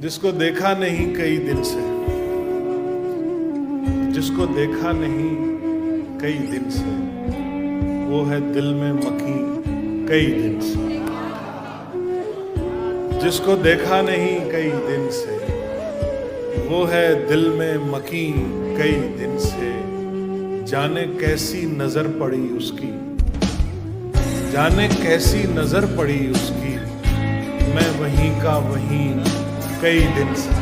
जिसको देखा नहीं कई दिन से, जिसको देखा नहीं कई दिन से, वो है दिल में मकी कई दिन से। जिसको देखा नहीं कई दिन से, वो है दिल में मकी कई दिन से। जाने कैसी नजर पड़ी उसकी, जाने कैसी नजर पड़ी उसकी, मैं वहीं का वहीं कई दिन से।